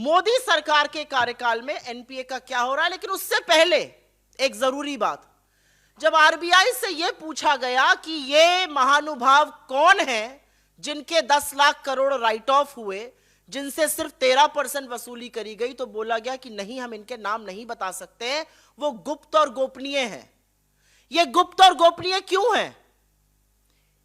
मोदी सरकार के कार्यकाल में एनपीए का क्या हो रहा है। लेकिन उससे पहले एक जरूरी बात, जब आरबीआई से यह पूछा गया कि ये महानुभाव कौन है जिनके 10 लाख करोड़ राइट ऑफ हुए, जिनसे सिर्फ 13% वसूली करी गई, तो बोला गया कि नहीं, हम इनके नाम नहीं बता सकते, वो गुप्त और गोपनीय है। ये गुप्त और गोपनीय क्यों है?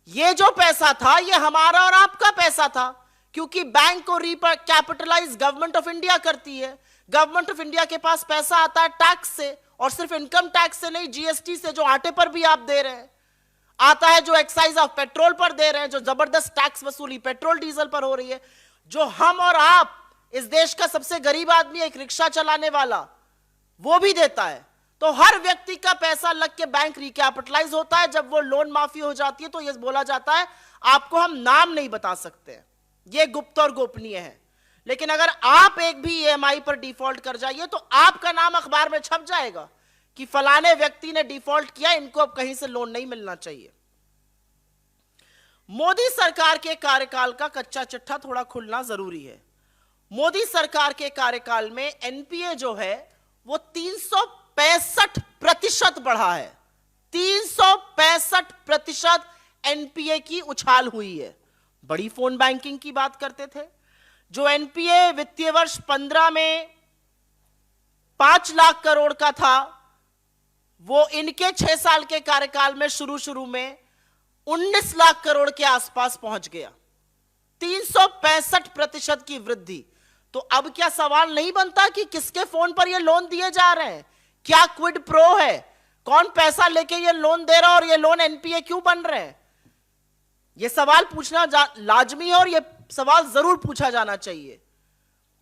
ये जो पैसा था ये हमारा और आपका पैसा था, क्योंकि बैंक को कैपिटलाइज गवर्नमेंट ऑफ इंडिया करती है। गवर्नमेंट ऑफ इंडिया के पास पैसा आता है टैक्स से, और सिर्फ इनकम टैक्स से नहीं, जीएसटी से, जो आटे पर भी आप दे रहे हैं, आता है जो एक्साइज ऑफ पेट्रोल पर दे रहे हैं, जो जबरदस्त टैक्स वसूली पेट्रोल डीजल पर हो रही है, जो हम और आप, इस देश का सबसे गरीब आदमी, एक रिक्शा चलाने वाला, वो भी देता है। तो हर व्यक्ति का पैसा लग के बैंक रिकैपिटलाइज होता है। जब वो लोन माफी हो जाती है तो ये बोला जाता है आपको हम नाम नहीं बता सकते, ये गुप्त और गोपनीय है। लेकिन अगर आप एक भी ईएमआई पर डिफॉल्ट कर जाइए तो आपका नाम अखबार में छप जाएगा कि फलाने व्यक्ति ने डिफॉल्ट किया, इनको अब कहीं से लोन नहीं मिलना चाहिए। मोदी सरकार के कार्यकाल का कच्चा चिट्ठा थोड़ा खुलना जरूरी है। मोदी सरकार के कार्यकाल में एनपीए जो है वो 365% बढ़ा है। 365% एनपीए की उछाल हुई है। बड़ी फोन बैंकिंग की बात करते थे, जो एनपीए वित्तीय वर्ष 15 में 5 लाख करोड़ का था, वो इनके 6 साल के कार्यकाल में शुरू में 19 लाख करोड़ के आसपास पहुंच गया। 365% की वृद्धि। तो अब क्या सवाल नहीं बनता कि किसके फोन पर ये लोन दिए जा रहे हैं, क्या क्विड प्रो है, कौन पैसा लेके ये लोन दे रहा है और ये लोन एनपीए क्यों बन रहे हैं? ये सवाल पूछना लाजमी है और ये सवाल जरूर पूछा जाना चाहिए।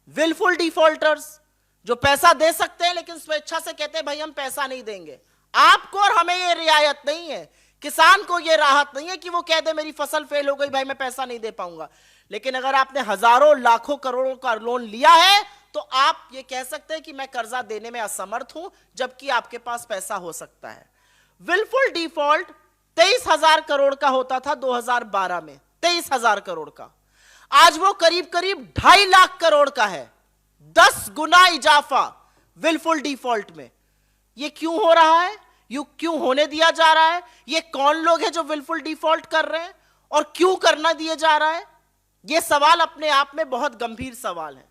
विलफुल डिफॉल्टर्स जो पैसा दे सकते हैं लेकिन स्वेच्छा से कहते हैं भाई हम पैसा नहीं देंगे, आपको और हमें ये रियायत नहीं है, किसान को ये राहत नहीं है कि वो कह दे मेरी फसल फेल हो गई भाई मैं पैसा नहीं दे पाऊंगा। लेकिन अगर आपने हजारों लाखों करोड़ों का लोन लिया है तो आप ये कह सकते हैं कि मैं कर्जा देने में असमर्थ हूं, जबकि आपके पास पैसा हो सकता है। विलफुल डिफॉल्ट 23,000 करोड़ का होता था 2012 में, 23,000 करोड़ का। आज वो करीब 2.5 लाख करोड़ का है। 10 गुना इजाफा विलफुल डिफॉल्ट में। ये क्यों हो रहा है? यू क्यों होने दिया जा रहा है? ये कौन लोग हैं जो विलफुल डिफॉल्ट कर रहे हैं और क्यों करना दिया जा रहा है? ये सवाल अपने आप में बहुत गंभीर सवाल है।